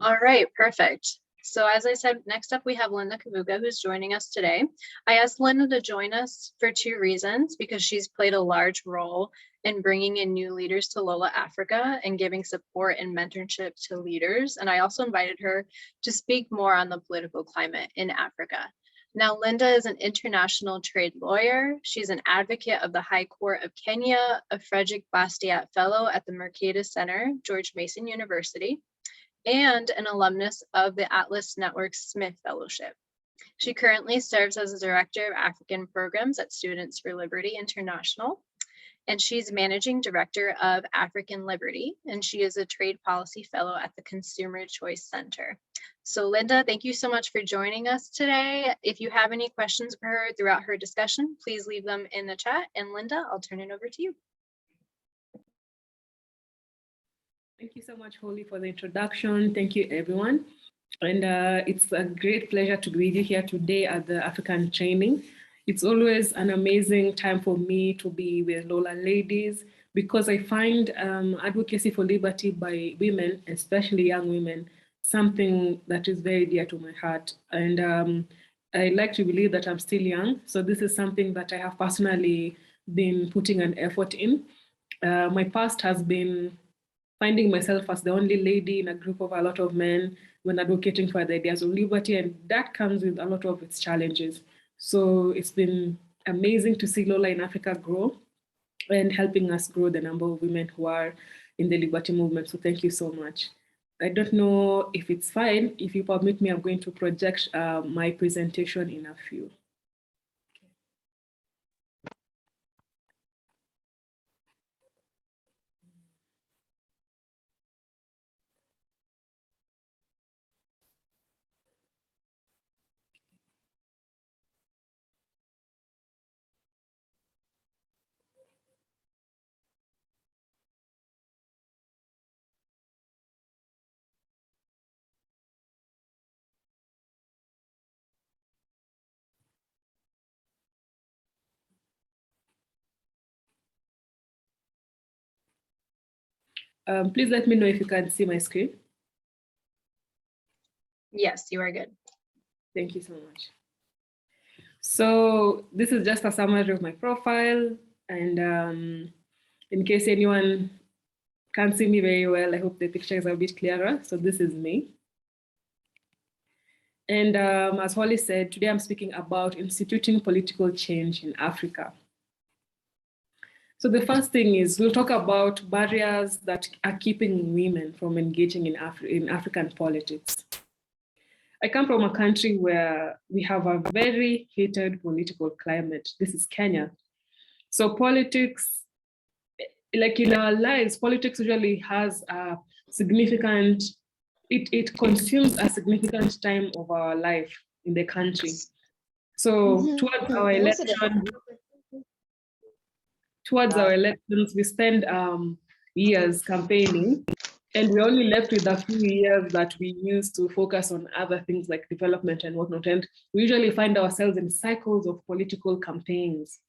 All right, perfect. So as I said, next up we have Linda Kavuka, who's joining us today. I asked Linda to join us for two reasons, because she's played a large role in bringing in new leaders to Lola Africa and giving support and mentorship to leaders. And I also invited her to speak more on the political climate in Africa. Now, Linda is an international trade lawyer. She's an advocate of the High Court of Kenya, a Frederick Bastiat Fellow at the Mercatus Center, George Mason University, and an alumnus of the Atlas Network Smith Fellowship. She currently serves as the Director of African Programs at Students for Liberty International, and she's Managing Director of African Liberty, and she is a Trade Policy Fellow at the Consumer Choice Center. So Linda, thank you so much for joining us today. If you have any questions for her throughout her discussion, please leave them in the chat. And Linda, I'll turn it over to you. Thank you so much, Holly, for the introduction. Thank you, everyone. And it's a great pleasure to be with you here today at the African Training. It's always an amazing time for me to be with Lola ladies, because I find advocacy for liberty by women, especially young women, something that is very dear to my heart. And I like to believe that I'm still young. So this is something that I have personally been putting an effort in. My past has been finding myself as the only lady in a group of a lot of men when advocating for the ideas of liberty, and that comes with a lot of its challenges. So it's been amazing to see Lola in Africa grow and helping us grow the number of women who are in the liberty movement. So thank you so much. I don't know if it's fine. If you permit me, I'm going to project my presentation in a few. Please let me know if you can see my screen. Yes, you are good. Thank you so much. So this is just a summary of my profile. And in case anyone can't see me very well, I hope the picture is a bit clearer. So this is me. And as Holly said, today I'm speaking about instituting political change in Africa. So the first thing is we'll talk about barriers that are keeping women from engaging in African politics. I come from a country where we have a very heated political climate. This is Kenya. So politics, like in our lives, politics usually has a significant, it consumes a significant time of our life in the country. So towards our elections, we spend years campaigning, and we're only left with a few years that we use to focus on other things like development and whatnot. And we usually find ourselves in cycles of political campaigns.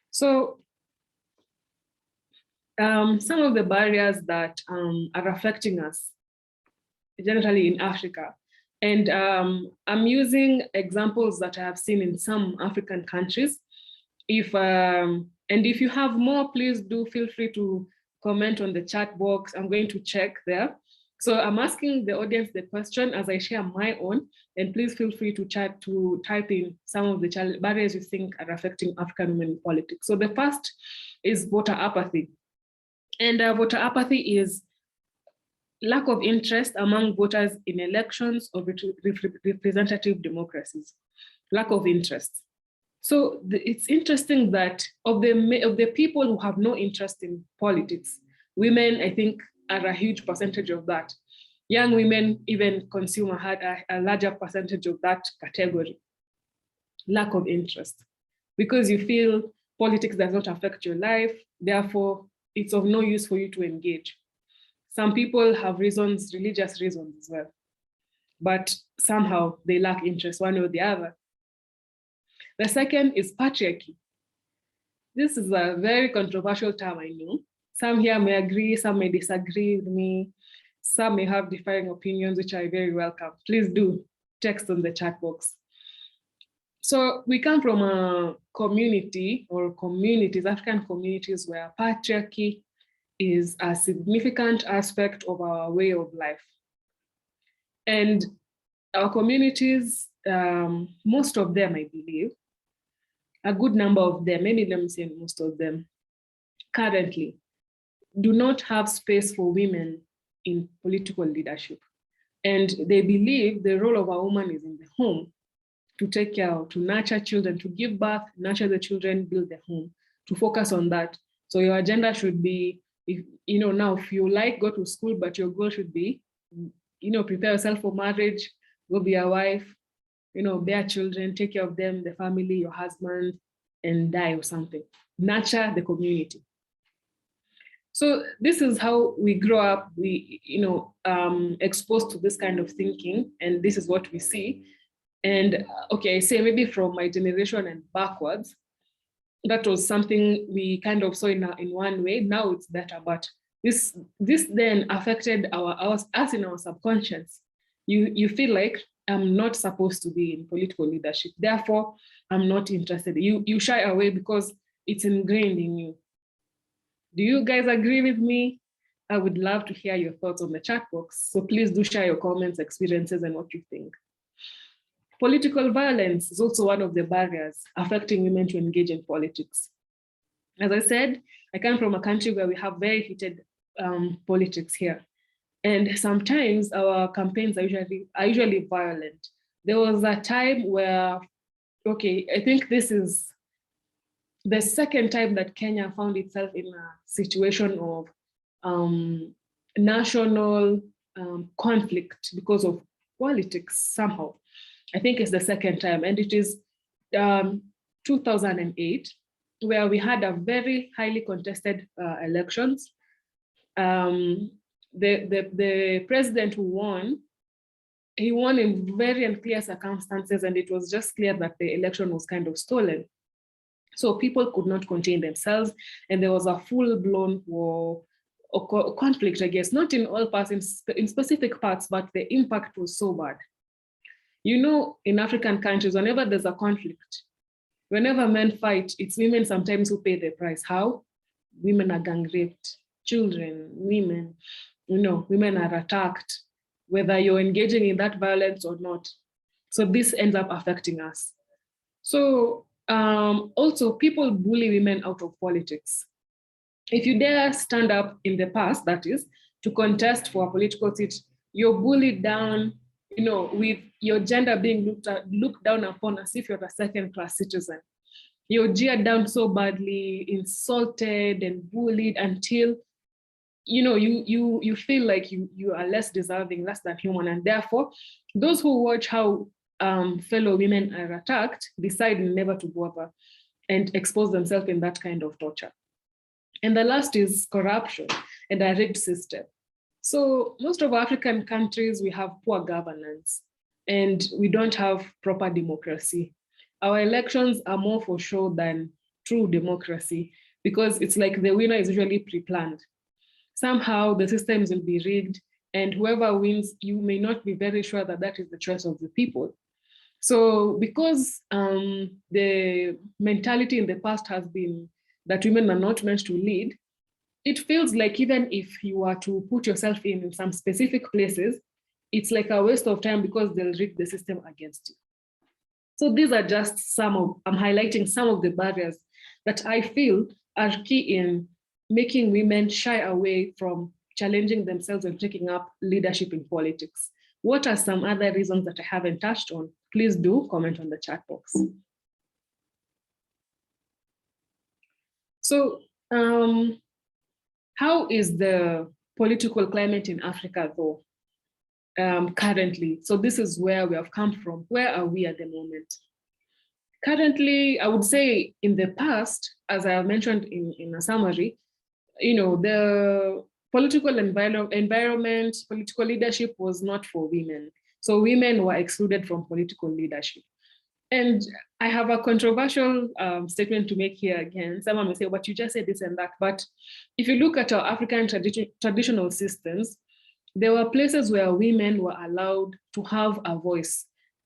So some of the barriers that are affecting us generally in Africa, and I'm using examples that I have seen in some African countries. And if you have more, please do feel free to comment on the chat box. I'm going to check there. So I'm asking the audience the question as I share my own, and please feel free to type in some of the barriers you think are affecting African women in politics. So the first is voter apathy. And voter apathy is lack of interest among voters in elections or representative democracies. Lack of interest. So it's interesting that of the people who have no interest in politics, women, I think, are a huge percentage of that. Young women even consume a larger percentage of that category. Lack of interest. Because you feel politics does not affect your life, therefore it's of no use for you to engage. Some people have reasons, religious reasons as well, but somehow they lack interest one or the other. The second is patriarchy. This is a very controversial term, I know. Some here may agree, some may disagree with me. Some may have differing opinions, which are very welcome. Please do text on the chat box. So we come from a community or communities, African communities, where patriarchy is a significant aspect of our way of life. And our communities, most of them, I believe, a good number of them, maybe let me say most of them, currently do not have space for women in political leadership. And they believe the role of a woman is in the home, to take care of, to nurture children, to give birth, nurture the children, build the home, to focus on that. So your agenda should be, if now if you like, go to school, but your goal should be, prepare yourself for marriage, go be a wife, bear children, take care of them, the family, your husband, and die or something. Nurture the community. So this is how we grow up, we, exposed to this kind of thinking, and this is what we see. And okay, I say maybe from my generation and backwards, that was something we kind of saw in one way. Now it's better, but this then affected us in our subconscious. You feel like I'm not supposed to be in political leadership, therefore I'm not interested. You shy away because it's ingrained in you. Do you guys agree with me? I would love to hear your thoughts on the chat box. So please do share your comments, experiences, and what you think. Political violence is also one of the barriers affecting women to engage in politics. As I said, I come from a country where we have very heated politics here. And sometimes our campaigns are usually violent. There was a time where, okay, I think this is the second time that Kenya found itself in a situation of national conflict because of politics somehow. I think it's the second time, and it is 2008, where we had a very highly contested elections. The president who won, he won in very unclear circumstances, and it was just clear that the election was kind of stolen. So people could not contain themselves, and there was a full-blown war or conflict, I guess, not in all parts, in specific parts, but the impact was so bad. In African countries, whenever there's a conflict, whenever men fight, it's women sometimes who pay the price. How? Women are gang raped, children, women, women are attacked, whether you're engaging in that violence or not. So this ends up affecting us. So also, people bully women out of politics. If you dare stand up in the past, that is, to contest for a political seat, you're bullied down, with your gender being looked down upon as if you're a second-class citizen. You're jeered down so badly, insulted and bullied until, you feel like you are less deserving, less than human. And therefore, those who watch how fellow women are attacked decide never to bother and expose themselves in that kind of torture. And the last is corruption and a rigged system. So most of African countries, we have poor governance and we don't have proper democracy. Our elections are more for show than true democracy because it's like the winner is usually pre-planned. Somehow the systems will be rigged, and whoever wins, you may not be very sure that that is the choice of the people. So because the mentality in the past has been that women are not meant to lead, it feels like even if you are to put yourself in some specific places, it's like a waste of time because they'll rig the system against you. So these are just I'm highlighting some of the barriers that I feel are key in making women shy away from challenging themselves and taking up leadership in politics. What are some other reasons that I haven't touched on? Please do comment on the chat box. So how is the political climate in Africa though, currently? So this is where we have come from. Where are we at the moment? Currently, I would say in the past, as I mentioned in a summary, the political environment, political leadership was not for women. So women were excluded from political leadership. And I have a controversial statement to make here again. Someone may say, but you just said this and that. But if you look at our African traditional systems, there were places where women were allowed to have a voice.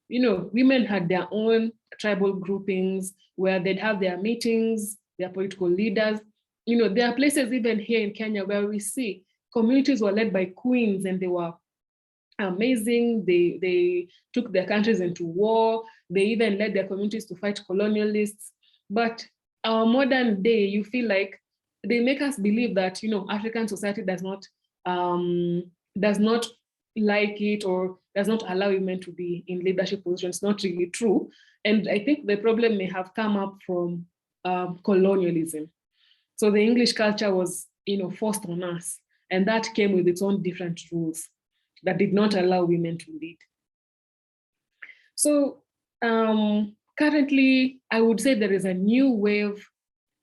Women had their own tribal groupings where they'd have their meetings, their political leaders. There are places even here in Kenya where we see communities were led by queens, and they were amazing. They took their countries into war. They even led their communities to fight colonialists. But our modern day, you feel like they make us believe that African society does not like it, or does not allow women to be in leadership positions. Not really true. And I think the problem may have come up from colonialism. So the English culture was forced on us, and that came with its own different rules that did not allow women to lead. So currently, I would say there is a new wave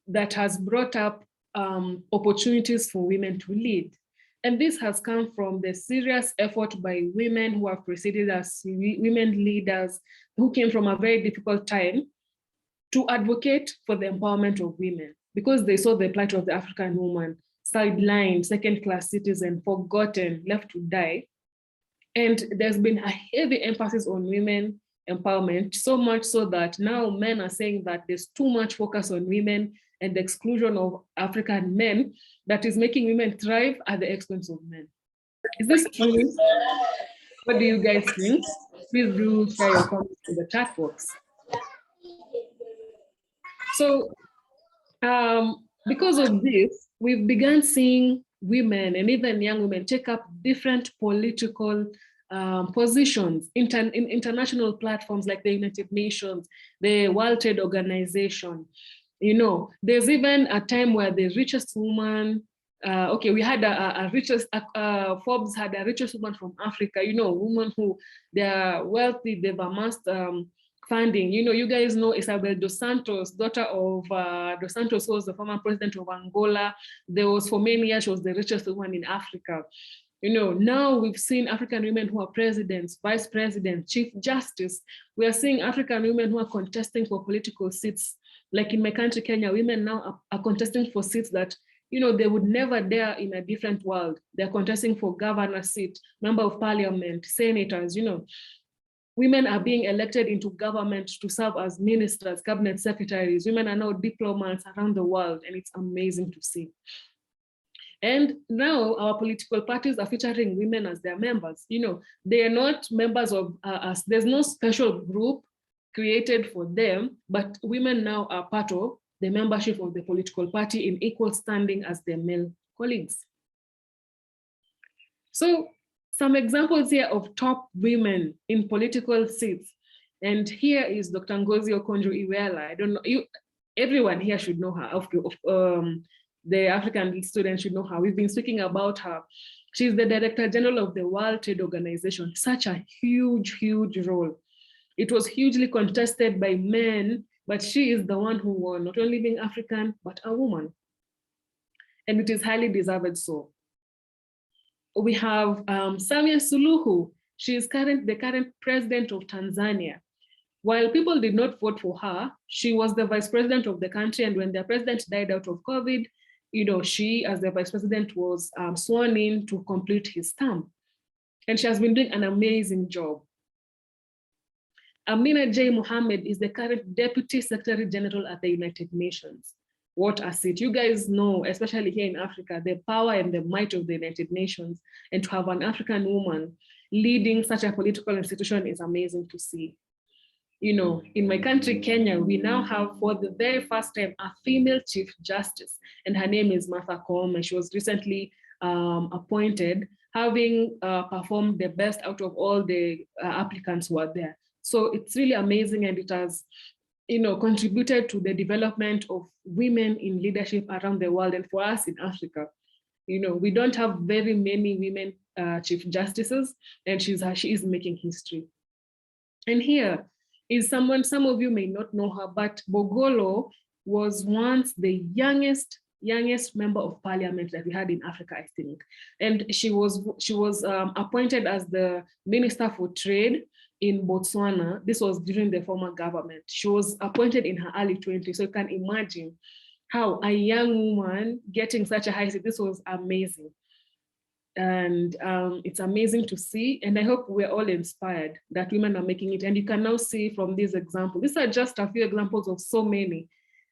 that has brought up opportunities for women to lead. And this has come from the serious effort by women who have preceded us, women leaders who came from a very difficult time, to advocate for the empowerment of women, because they saw the plight of the African woman, sidelined, second-class citizen, forgotten, left to die. And there's been a heavy emphasis on women empowerment, so much so that now men are saying that there's too much focus on women and the exclusion of African men that is making women thrive at the expense of men. Is this true? What do you guys think? Please do share your comments in the chat box. So because of this, we've begun seeing women and even young women take up different political positions in international platforms like the United Nations, the World Trade Organization. There's even a time where the richest woman, we had Forbes had a richest woman from Africa, women who they're wealthy, they've amassed funding. You guys know Isabel dos Santos, daughter of dos Santos, who was the former president of Angola. There was, for many years, she was the richest woman in Africa. Now we've seen African women who are presidents, vice presidents, chief justice. We are seeing African women who are contesting for political seats. Like in my country, Kenya, women now are contesting for seats that they would never dare in a different world. They're contesting for governor seat, member of parliament, senators. Women are being elected into government to serve as ministers, cabinet secretaries. Women are now diplomats around the world, and it's amazing to see. And now our political parties are featuring women as their members. They are not members of us. There's no special group created for them, but women now are part of the membership of the political party in equal standing as their male colleagues. So some examples here of top women in political seats. And here is Dr. Ngozi Okonjo-Iweala. I don't know, everyone here should know her. The African students should know her. We've been speaking about her. She's the Director General of the World Trade Organization. Such a huge, huge role. It was hugely contested by men, but she is the one who won, not only being African, but a woman. And it is highly deserved so. We have Samia Suluhu. She is the current president of Tanzania. While people did not vote for her, she was the vice president of the country. And when their president died out of COVID, she, as the vice president, was sworn in to complete his term. And she has been doing an amazing job. Amina J. Mohammed is the current Deputy Secretary General at the United Nations. What a seat. You guys know, especially here in Africa, the power and the might of the United Nations, and to have an African woman leading such a political institution is amazing to see. In my country, Kenya, we now have, for the very first time, a female Chief Justice, and her name is Martha Koome. She was recently appointed, having performed the best out of all the applicants who are there. So it's really amazing, and it has contributed to the development of women in leadership around the world. And for us in Africa, we don't have very many women Chief Justices, and she is making history. And here is someone, some of you may not know her, but Bogolo was once the youngest member of parliament that we had in Africa, I think. And she was appointed as the Minister for Trade in Botswana. This was during the former government. She was appointed in her early 20s. So you can imagine how a young woman getting such a high seat, this was amazing. And it's amazing to see. And I hope we're all inspired that women are making it. And you can now see from these examples, these are just a few examples of so many.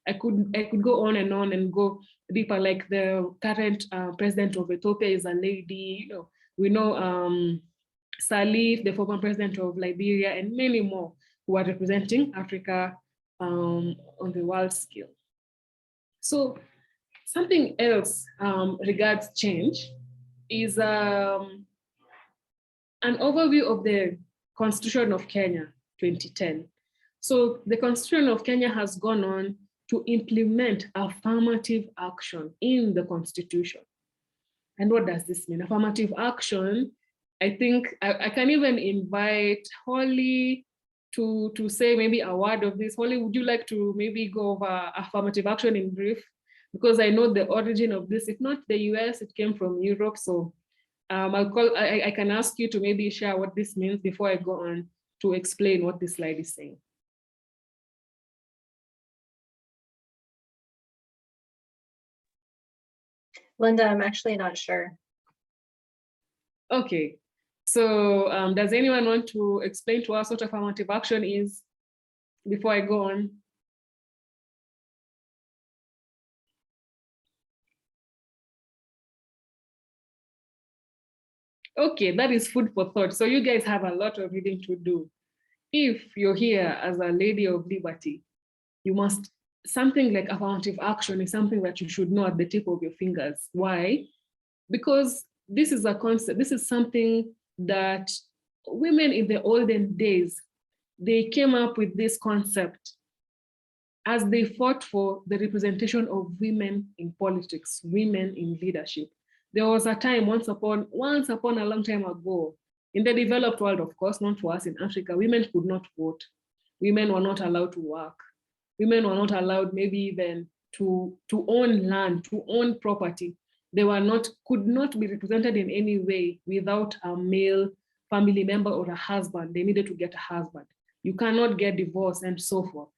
I could go on and go deeper, like the current president of Ethiopia is a lady. You know, we know Salif, the former president of Liberia, and many more who are representing Africa on the world scale. So something else regards change is an overview of the Constitution of Kenya 2010. So the Constitution of Kenya has gone on to implement affirmative action in the Constitution. And what does this mean? Affirmative action, I think I can even invite Holly to say maybe a word of this. Holly, would you like to maybe go over affirmative action in brief? Because I know the origin of this, if not the US, it came from Europe. So I can ask you to maybe share what this means before I go on to explain what this slide is saying. Linda, I'm actually not sure. Okay, so does anyone want to explain to us what affirmative action is before I go on? Okay, that is food for thought. So you guys have a lot of reading to do. If you're here as a lady of liberty, you must, something like affirmative action is something that you should know at the tip of your fingers. Why? Because this is a concept, this is something that women in the olden days, they came up with this concept as they fought for the representation of women in politics, women in leadership. There was a time once upon a long time ago, in the developed world, of course, not for us in Africa, women could not vote. Women were not allowed to work. Women were not allowed maybe even to own land, to own property. They could not be represented in any way without a male family member or a husband. They needed to get a husband. You cannot get divorced and so forth.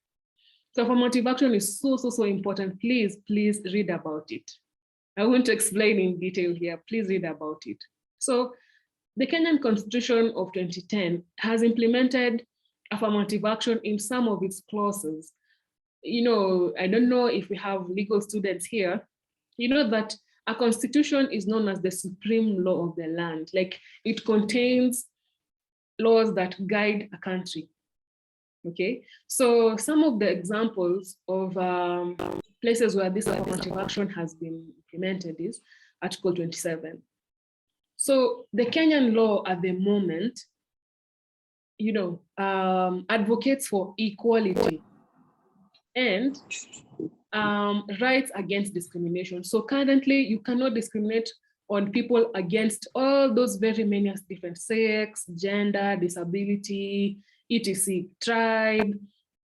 So affirmative action is so important. Please read about it. I won't explain in detail here. Please read about it. So the Kenyan Constitution of 2010 has implemented affirmative action in some of its clauses. You know, I don't know if we have legal students here. You know that a constitution is known as the supreme law of the land. Like, it contains laws that guide a country. Okay, so some of the examples of places where this affirmative action has been implemented is Article 27. So the Kenyan law at the moment, you know, advocates for equality and rights against discrimination. So currently, you cannot discriminate on people against all those very many different sex, gender, disability, etc., tribe,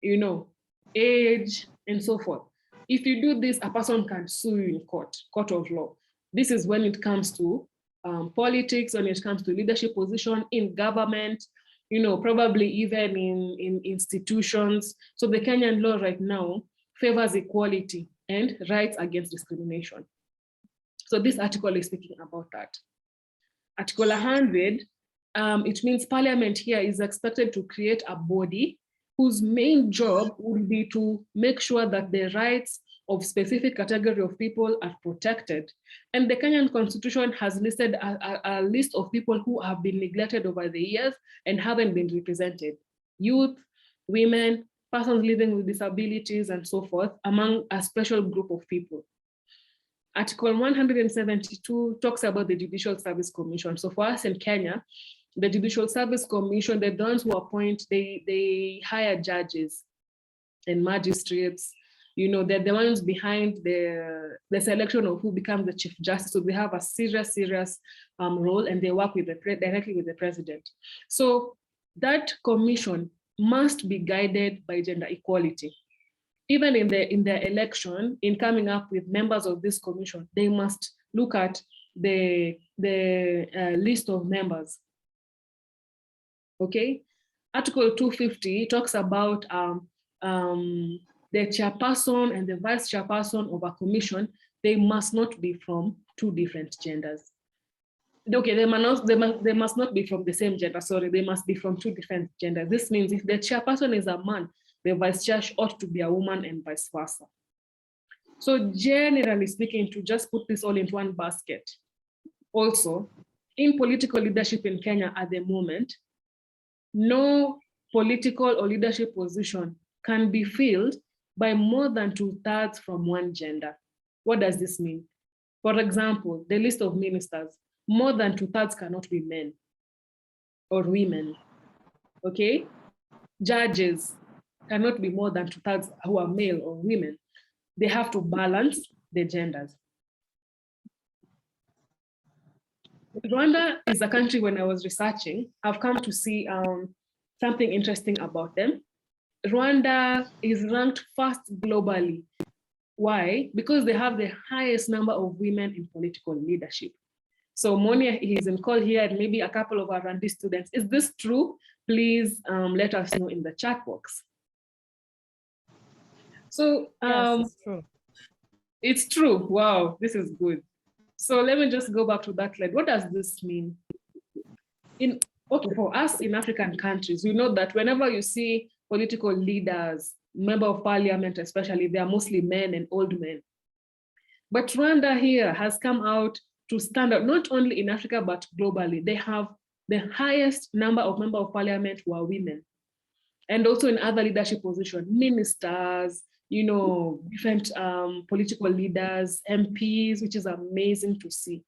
you know, age, and so forth. If you do this, a person can sue you in court of law. This is when it comes to politics, when it comes to leadership position in government, you know, probably even in institutions. So the Kenyan law right now favors equality and rights against discrimination. So this article is speaking about that. Article 100, it means Parliament here is expected to create a body whose main job would be to make sure that the rights of specific category of people are protected. And the Kenyan Constitution has listed a list of people who have been neglected over the years and haven't been represented. Youth, women, persons living with disabilities, and so forth, among a special group of people. Article 172 talks about the Judicial Service Commission. So for us in Kenya, the Judicial Service Commission, the ones who appoint, they hire judges and magistrates. You know, they're the ones behind the selection of who becomes the Chief Justice. So they have a serious role, and they work with directly with the president. So that commission must be guided by gender equality. Even in the election, in coming up with members of this commission, they must look at the list of members. Okay, Article 250 talks about the chairperson and the vice chairperson of a commission. They must not be from two different genders. Okay, they must not be from the same gender. Sorry, they must be from two different genders. This means if the chairperson is a man, the vice chair ought to be a woman and vice versa. So generally speaking, to just put this all into one basket, also, in political leadership in Kenya at the moment, no political or leadership position can be filled by more than 2/3 from one gender. What does this mean? For example, the list of ministers, more than 2/3 cannot be men or women, okay? Judges cannot be more than 2/3 who are male or women. They have to balance the genders. Rwanda is a country, when I was researching, I've come to see something interesting about them. Rwanda is ranked first globally. Why? Because they have the highest number of women in political leadership. So Monia is in call here, and maybe a couple of our Rwanda students. Is this true? Please let us know in the chat box. So yes, it's true. It's true. Wow, this is good. So let me just go back to that slide. What does this mean? Okay, for us in African countries, we know that whenever you see political leaders, member of parliament especially, they are mostly men and old men. But Rwanda here has come out to stand out, not only in Africa, but globally. They have the highest number of members of parliament who are women. And also in other leadership positions, ministers, you know, different political leaders, MPs, which is amazing to see.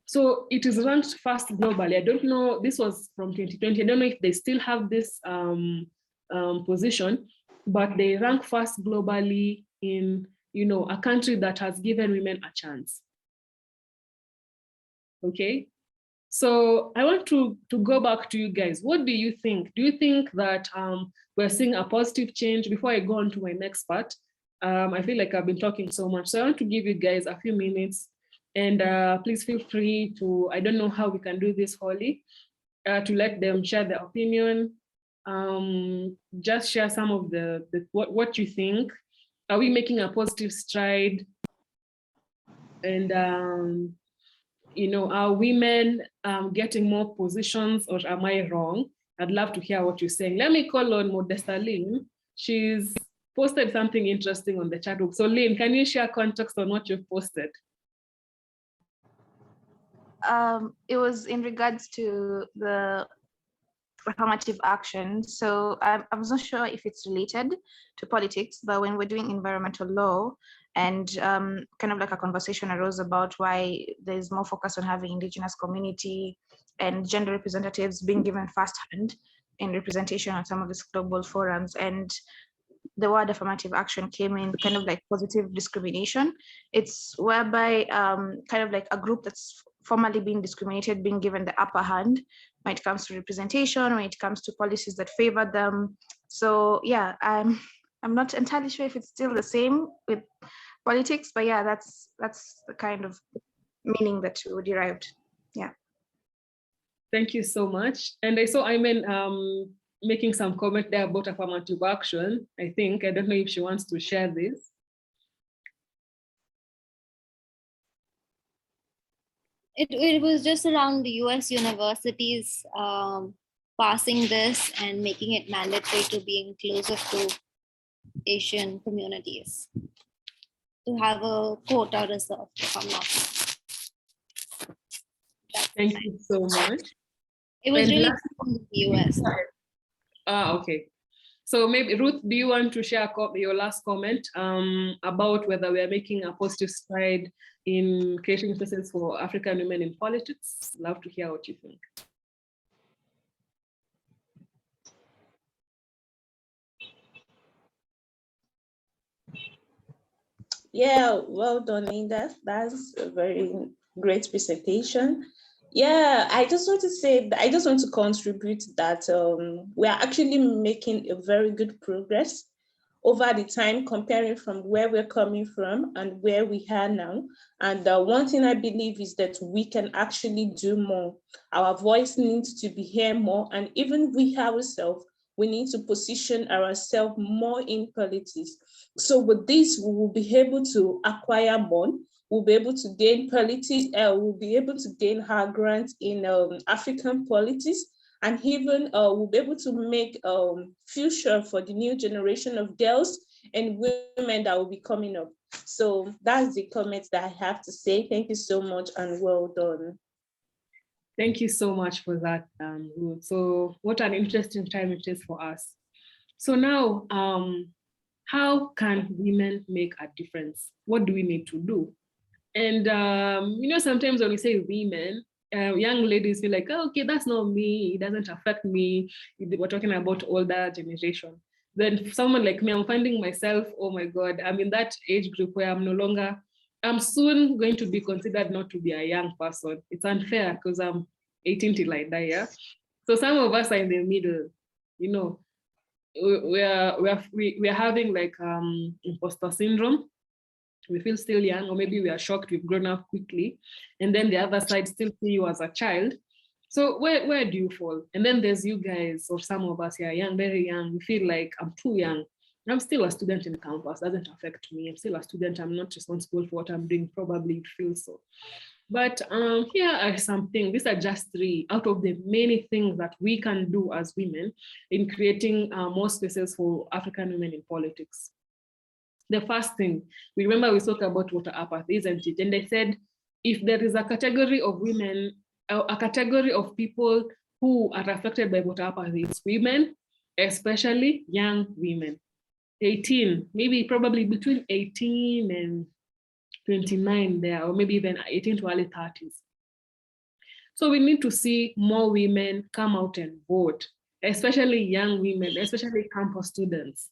So it is ranked first globally. I don't know, this was from 2020. I don't know if they still have this position, but they rank first globally in, you know, a country that has given women a chance. Okay, so I want to go back to you guys. What do you think? Do you think that we're seeing a positive change? Before I go on to my next part, I feel like I've been talking so much. So I want to give you guys a few minutes, and please feel free to, I don't know how we can do this, Holly, to let them share their opinion. Just share some of what you think. Are we making a positive stride? And you know, are women getting more positions, or am I wrong? I'd love to hear what you're saying. Let me call on Modesta Lynn. She's posted something interesting on the chat book. So Lynn, can you share context on what you've posted? It was in regards to the affirmative action. So I was not sure if it's related to politics, but when we're doing environmental law, and kind of like a conversation arose about why there's more focus on having indigenous community and gender representatives being given firsthand in representation on some of these global forums. And the word affirmative action came in kind of like positive discrimination. It's whereby kind of like a group that's formerly being discriminated, being given the upper hand when it comes to representation, when it comes to policies that favor them. So yeah, I'm not entirely sure if it's still the same with politics, but yeah, that's the kind of meaning that we derived. Yeah. Thank you so much. And I saw Ayman making some comment there about affirmative action. I don't know if she wants to share this. It was just around the US universities passing this and making it mandatory to be inclusive to Asian communities, to have a quota reserved, if I'm not wrong. Thank you so much. It was And really last, from the US. Okay. So maybe Ruth, do you want to share your last comment about whether we are making a positive stride in creating spaces for African women in politics? Love to hear what you think. Yeah, well done, Linda. That's a very great presentation. Yeah, I just want to contribute that we are actually making a very good progress over the time, comparing from where we're coming from and where we are now. And one thing I believe is that we can actually do more. Our voice needs to be heard more, and even we ourselves, we need to position ourselves more in politics. So with this, we will be able to acquire more, we'll be able to gain we'll be able to gain her grant in African politics, and even we'll be able to make future for the new generation of girls and women that will be coming up. So that's the comments that I have to say. Thank you so much and well done. Thank you so much for that, Ruth. So what an interesting time it is for us. So now, how can women make a difference? What do we need to do? And sometimes when we say women, young ladies feel like, oh, okay, that's not me. It doesn't affect me. We're talking about older generation. Then someone like me, I'm finding myself, oh my God, I'm in that age group where I'm soon going to be considered not to be a young person. It's unfair because I'm 18 till I die, yeah? So some of us are in the middle, we are having like imposter syndrome. We feel still young, or maybe we are shocked we've grown up quickly. And then the other side still see you as a child. So where do you fall? And then there's you guys, or some of us here, young, very young. We feel like I'm too young. I'm still a student in campus, doesn't affect me. I'm still a student, I'm not responsible for what I'm doing, probably feel so. But here are some things, these are just 3 out of the many things that we can do as women in creating more spaces for African women in politics. The first thing, remember we spoke about water apathy, isn't it? And I said, if there is a category of women, a category of people who are affected by water apathy, it's women, especially young women. 18, maybe probably between 18 and 29 there, or maybe even 18 to early 30s. So we need to see more women come out and vote, especially young women, especially campus students.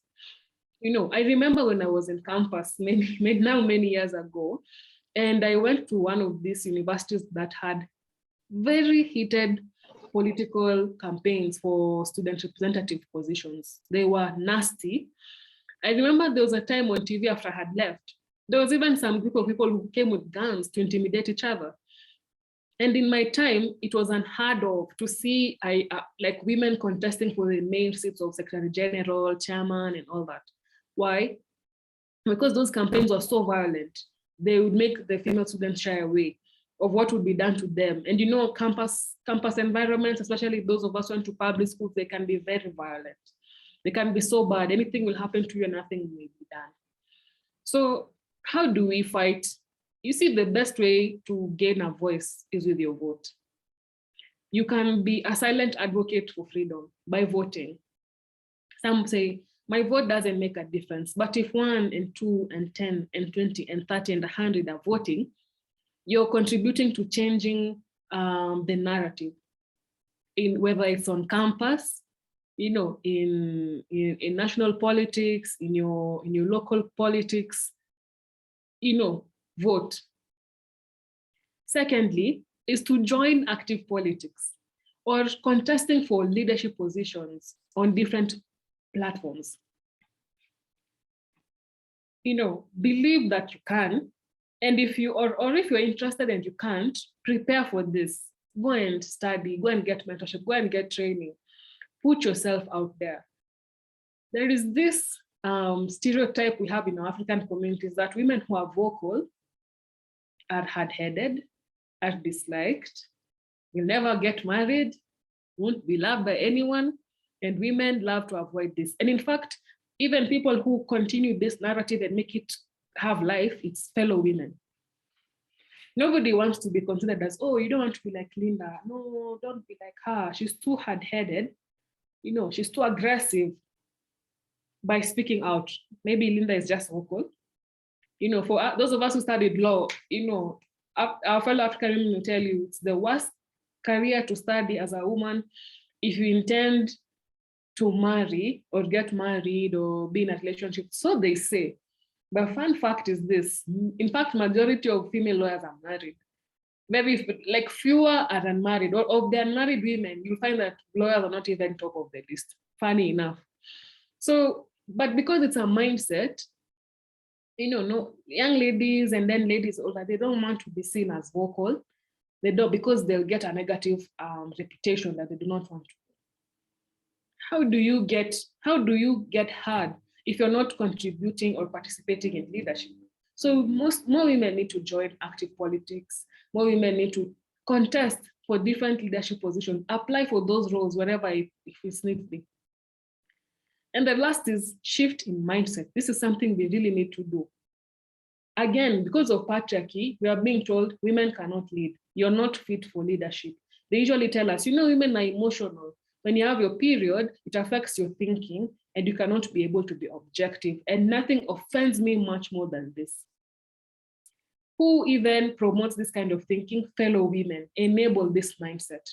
I remember when I was in campus many years ago, and I went to one of these universities that had very heated political campaigns for student representative positions. They were nasty. I remember there was a time on TV after I had left, there was even some group of people who came with guns to intimidate each other. And in my time, it was unheard of to see like women contesting for the main seats of Secretary General, Chairman, and all that. Why? Because those campaigns were so violent. They would make the female students shy away of what would be done to them. And campus environments, especially those of us who went to public schools, they can be very violent. They can be so bad. Anything will happen to you and nothing will be done. So how do we fight? You see, the best way to gain a voice is with your vote. You can be a silent advocate for freedom by voting. Some say, my vote doesn't make a difference, but if 1 and 2 and 10 and 20 and 30 and 100 are voting, you're contributing to changing the narrative, in whether it's on campus, in national politics, in your local politics, vote. Secondly, is to join active politics or contesting for leadership positions on different platforms. Believe that you can, and if you're interested and you can't, prepare for this. Go and study, go and get mentorship, go and get training. Put yourself out there. There is this stereotype we have in our African communities that women who are vocal are hard-headed, are disliked, will never get married, won't be loved by anyone, and women love to avoid this. And in fact, even people who continue this narrative and make it have life, it's fellow women. Nobody wants to be considered as, oh, you don't want to be like Linda. No, don't be like her. She's too hard-headed. She's too aggressive by speaking out. Maybe Linda is just vocal. For those of us who studied law, our fellow African women will tell you it's the worst career to study as a woman if you intend to marry or get married or be in a relationship. So they say. But fun fact is this. In fact, majority of female lawyers are married. Maybe like fewer are unmarried, or of the unmarried women, you'll find that lawyers are not even top of the list, funny enough. So, but because it's a mindset, no, young ladies and then ladies older, they don't want to be seen as vocal. They don't, because they'll get a negative reputation that they do not want to. How do you get heard if you're not contributing or participating in leadership? So more women need to join active politics. More women need to contest for different leadership positions, apply for those roles wherever if it's need be. And the last is shift in mindset. This is something we really need to do. Again, because of patriarchy, we are being told women cannot lead. You're not fit for leadership. They usually tell us, women are emotional. When you have your period, it affects your thinking and you cannot be able to be objective. And nothing offends me much more than this. Who even promotes this kind of thinking? Fellow women enable this mindset.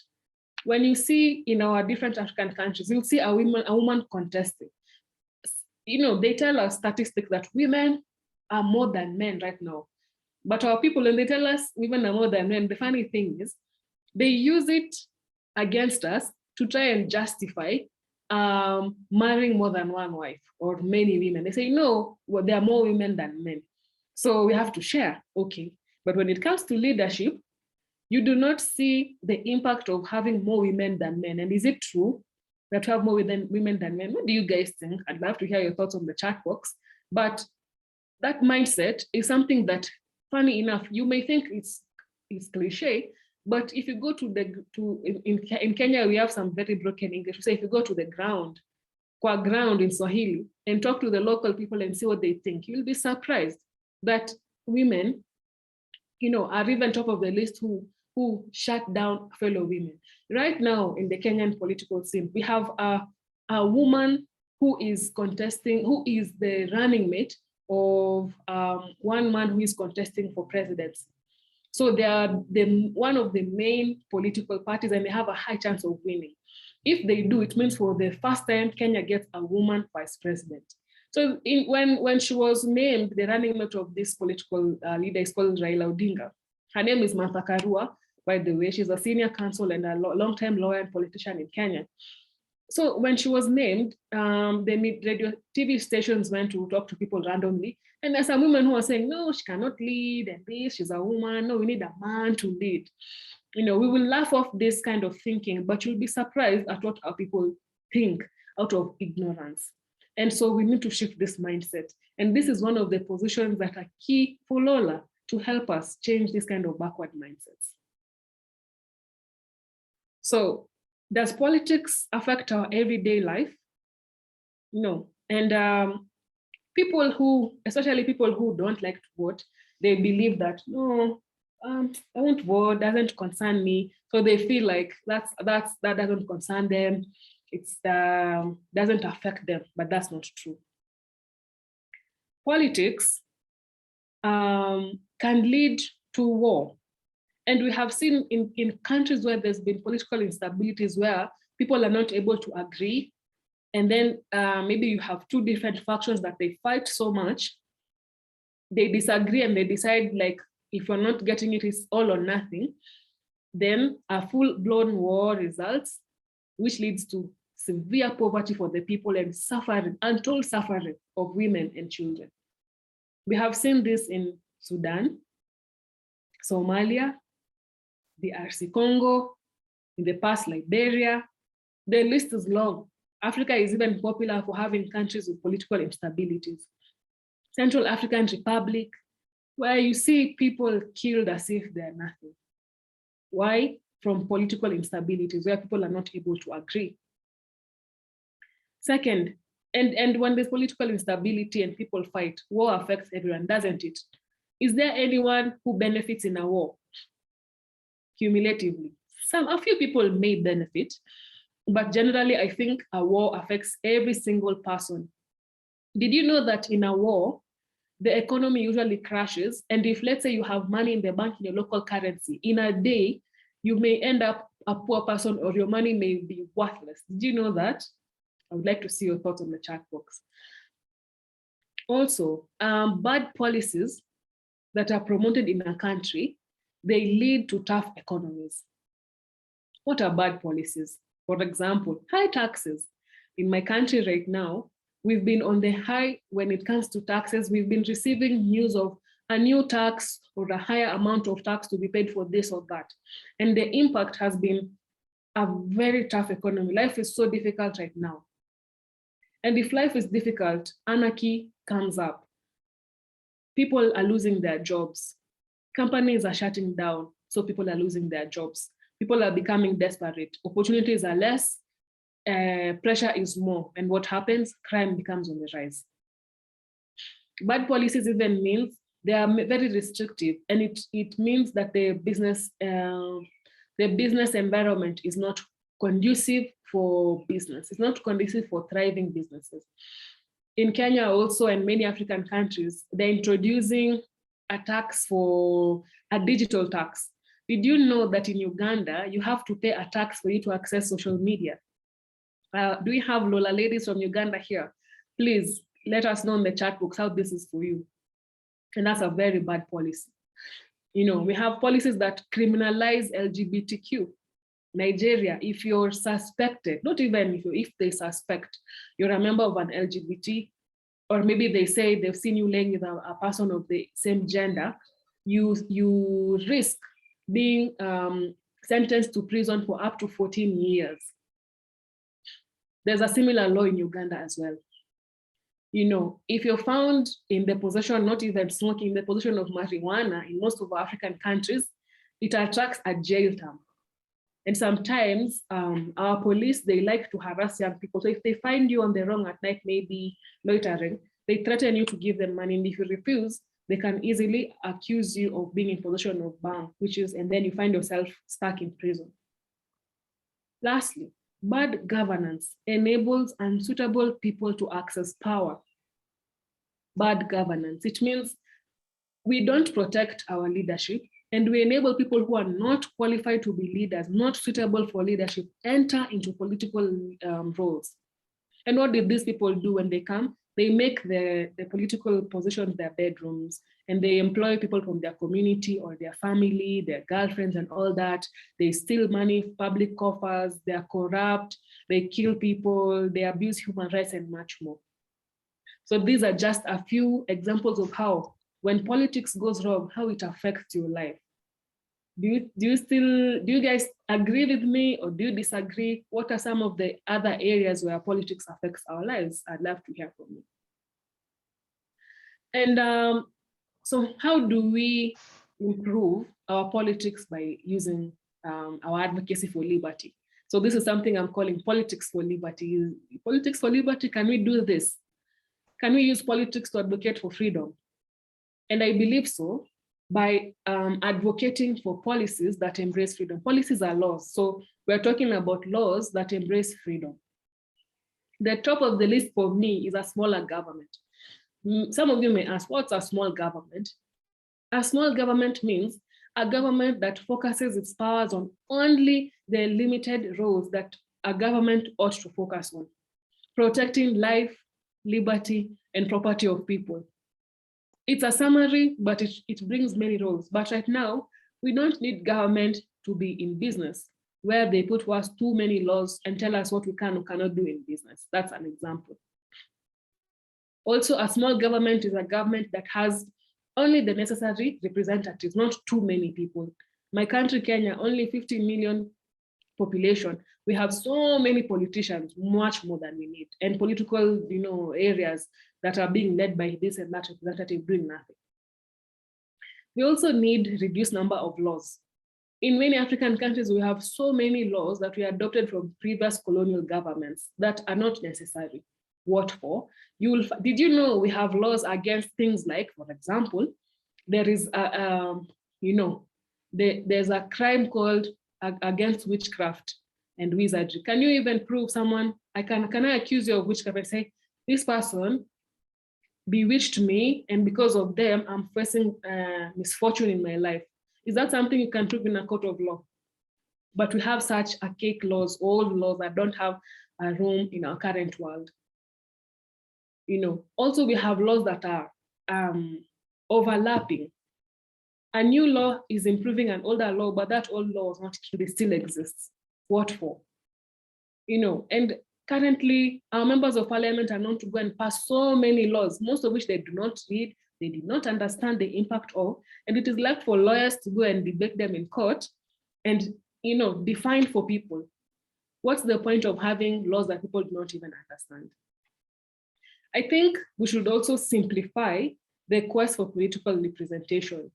When you see in our different African countries, you'll see a woman contesting. They tell us statistics that women are more than men right now. But our people, when they tell us women are more than men, the funny thing is they use it against us to try and justify marrying more than one wife or many women. They say, no, well, there are more women than men. So we have to share, okay. But when it comes to leadership, you do not see the impact of having more women than men. And is it true that we have more women than men? What do you guys think? I'd love to hear your thoughts on the chat box. But that mindset is something that, funny enough, you may think it's cliche, but if you go in Kenya, we have some very broken English. We say if you go to the ground, kwa ground in Swahili, and talk to the local people and see what they think, you'll be surprised that women, are even top of the list who shut down fellow women. Right now in the Kenyan political scene, we have a woman who is contesting, who is the running mate of one man who is contesting for presidency. So they are one of the main political parties and they have a high chance of winning. If they do, it means for the first time, Kenya gets a woman vice president. So when she was named, the running mate of this political leader is called Raila Odinga. Her name is Martha Karua, by the way. She's a senior counsel and a long-time lawyer and politician in Kenya. So when she was named, the radio TV stations went to talk to people randomly. And there's some women who are saying, no, she cannot lead, and this, she's a woman, no, we need a man to lead. We will laugh off this kind of thinking, but you'll be surprised at what our people think out of ignorance. And so we need to shift this mindset. And this is one of the positions that are key for Lola to help us change this kind of backward mindsets. So does politics affect our everyday life? No. And especially people who don't like to vote, they believe that, no, I won't vote, doesn't concern me. So they feel like that doesn't concern them. It doesn't affect them, but that's not true. Politics can lead to war. And we have seen in countries where there's been political instabilities where people are not able to agree. And then maybe you have two different factions that they fight so much, they disagree and they decide, like, if we're not getting it, it's all or nothing. Then a full-blown war results, which leads to severe poverty for the people and suffering, untold suffering of women and children. We have seen this in Sudan, Somalia, the DRC Congo, in the past Liberia. The list is long. Africa is even popular for having countries with political instabilities. Central African Republic, where you see people killed as if they're nothing. Why? From political instabilities, where people are not able to agree. Second, and when there's political instability and people fight, war affects everyone, doesn't it? Is there anyone who benefits in a war? Cumulatively. A few people may benefit, but generally I think a war affects every single person. Did you know that in a war, the economy usually crashes, and if, let's say, you have money in the bank in your local currency, in a day, you may end up a poor person or your money may be worthless. Did you know that? I would like to see your thoughts on the chat box. Also, bad policies that are promoted in a country, they lead to tough economies. What are bad policies? For example, high taxes. In my country right now, we've been on the high when it comes to taxes. We've been receiving news of a new tax or a higher amount of tax to be paid for this or that. And the impact has been a very tough economy. Life is so difficult right now. And if life is difficult, anarchy comes up. people are losing their jobs. Companies are shutting down, so people are losing their jobs. People are becoming desperate. Opportunities are less, pressure is more. And what happens? Crime becomes on the rise. Bad policies even means they are very restrictive, and it means that the business environment is not conducive for business. It's not conducive for thriving businesses. In Kenya also, and many African countries, they're introducing a tax for a digital tax. Did you know that in Uganda, you have to pay a tax for you to access social media? Do we have Lola ladies from Uganda here? Please let us know in the chat box how this is for you. And that's a very bad policy. You know, we have policies that criminalize LGBTQ. Nigeria, if you're suspected, not even if they suspect you're a member of an LGBT, or maybe they say they've seen you laying with a person of the same gender, you risk being sentenced to prison for up to 14 years. There's a similar law in Uganda as well. You know, if you're found in the possession, not even smoking, in the possession of marijuana in most of African countries, it attracts a jail term. And sometimes our police, they like to harass young people. So if they find you on the wrong at night, maybe loitering, they threaten you to give them money. And if you refuse, they can easily accuse you of being in possession of bang, and then you find yourself stuck in prison. Lastly, bad governance enables unsuitable people to access power. Bad governance, it means we don't protect our leadership, and we enable people who are not qualified to be leaders, not suitable for leadership, enter into political roles. And what did these people do when they come? They make the political positions their bedrooms, and they employ people from their community or their family, their girlfriends and all that. They steal money, public coffers, they are corrupt, they kill people, they abuse human rights and much more. So these are just a few examples of how, when politics goes wrong, how it affects your life. Do you guys agree with me, or do you disagree? What are some of the other areas where politics affects our lives? I'd love to hear from you. And so how do we improve our politics by using our advocacy for liberty? So this is something I'm calling politics for liberty. Politics for liberty, can we do this? Can we use politics to advocate for freedom? And I believe so, by advocating for policies that embrace freedom. Policies are laws, so we're talking about laws that embrace freedom. The top of the list for me is a smaller government. Some of you may ask, what's a small government? A small government means a government that focuses its powers on only the limited roles that a government ought to focus on: protecting life, liberty, and property of people. It's a summary, but it brings many roles. But right now, we don't need government to be in business, where they put to us too many laws and tell us what we can or cannot do in business. That's an example. Also, a small government is a government that has only the necessary representatives, not too many people. My country, Kenya, only 50 million population. We have so many politicians, much more than we need, and political, areas that are being led by this and that representative doing nothing. We also need reduced number of laws. In many African countries, we have so many laws that we adopted from previous colonial governments that are not necessary. What for? Did you know we have laws against things like, for example, there is there's a crime called against witchcraft and wizardry. Can you even prove someone? Can I accuse you of witchcraft and say, this person bewitched me, and because of them, I'm facing misfortune in my life? Is that something you can prove in a court of law? But we have such archaic laws, old laws that don't have a room in our current world. Also we have laws that are overlapping. A new law is improving an older law, but that old law is not killed, it still exists. What for? And currently our members of parliament are known to go and pass so many laws, most of which they do not read, they did not understand the impact of, and it is left for lawyers to go and debate them in court and define for people. What's the point of having laws that people do not even understand? I think we should also simplify the quest for political representation.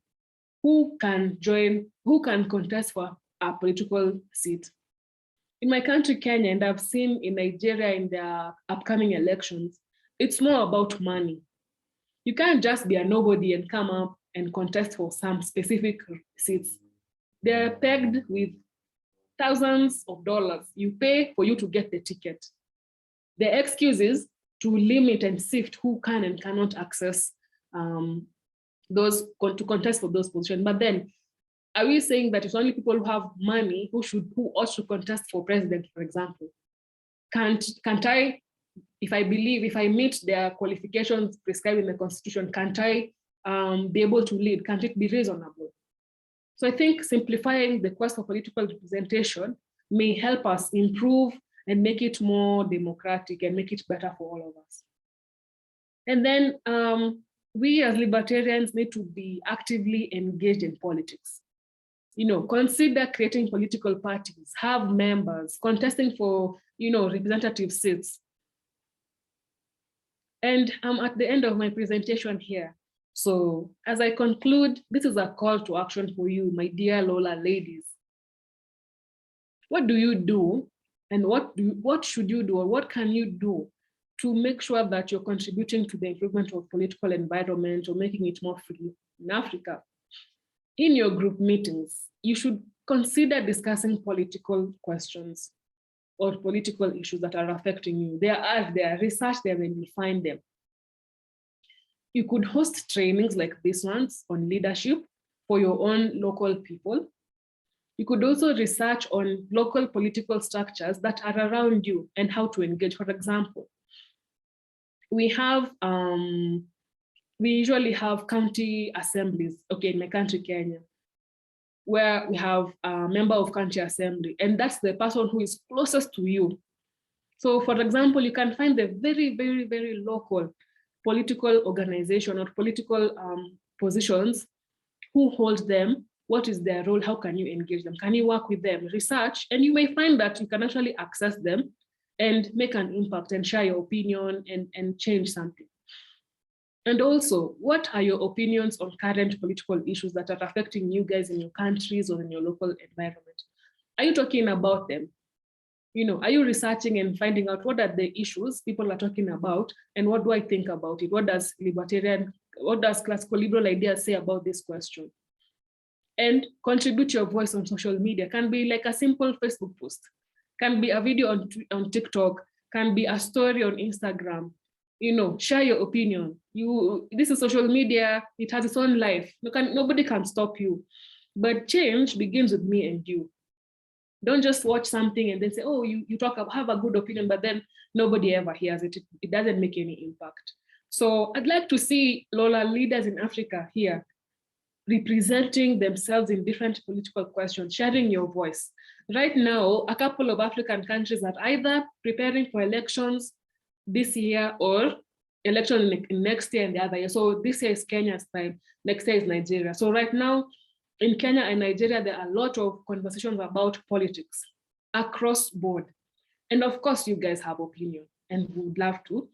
Who can join, who can contest for a political seat? In my country, Kenya, and I've seen in Nigeria in the upcoming elections, it's more about money. You can't just be a nobody and come up and contest for some specific seats. They're pegged with thousands of dollars. You pay for you to get the ticket. The excuse is to limit and sift who can and cannot access to contest for those positions. But then, are we saying that it's only people who have money who ought to contest for president, for example? Can't I, if I meet their qualifications prescribed in the Constitution, can't I be able to lead? Can't it be reasonable? So I think simplifying the quest for political representation may help us improve and make it more democratic and make it better for all of us. And then we as libertarians need to be actively engaged in politics. Consider creating political parties, have members, contesting for, representative seats. And I'm at the end of my presentation here. So as I conclude, this is a call to action for you, my dear Lola ladies. What do you do, and what should you do, or what can you do to make sure that you're contributing to the improvement of political environment or making it more free in Africa? In your group meetings, you should consider discussing political questions or political issues that are affecting you. They are there, research them and you'll find them. You could host trainings like these ones on leadership for your own local people. You could also research on local political structures that are around you and how to engage. For example, we usually have county assemblies, okay, in my country, Kenya, where we have a member of county assembly, and that's the person who is closest to you. So for example, you can find the very, very, very local political organization or political positions, who hold them, what is their role, how can you engage them, can you work with them, research, and you may find that you can actually access them and make an impact and share your opinion and change something. And also, what are your opinions on current political issues that are affecting you guys in your countries or in your local environment? Are you talking about them? Are you researching and finding out what are the issues people are talking about and what do I think about it? What does classical liberal ideas say about this question? And contribute your voice on social media. Can be like a simple Facebook post, can be a video on TikTok, can be a story on Instagram. Share your opinion. This is social media, it has its own life. Nobody can stop you. But change begins with me and you. Don't just watch something and then say, oh, you have a good opinion, but then nobody ever hears it. It doesn't make any impact. So I'd like to see Lola leaders in Africa here representing themselves in different political questions, sharing your voice. Right now, a couple of African countries are either preparing for elections this year or election next year and the other year. So this year is Kenya's time, next year is Nigeria. So right now, in Kenya and Nigeria, there are a lot of conversations about politics across board. And of course, you guys have opinion and we would love to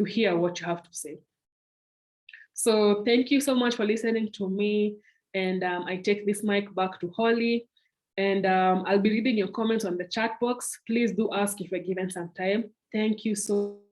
hear what you have to say. So thank you so much for listening to me. And I take this mic back to Holly. And I'll be reading your comments on the chat box. Please do ask if we're given some time. Thank you so much.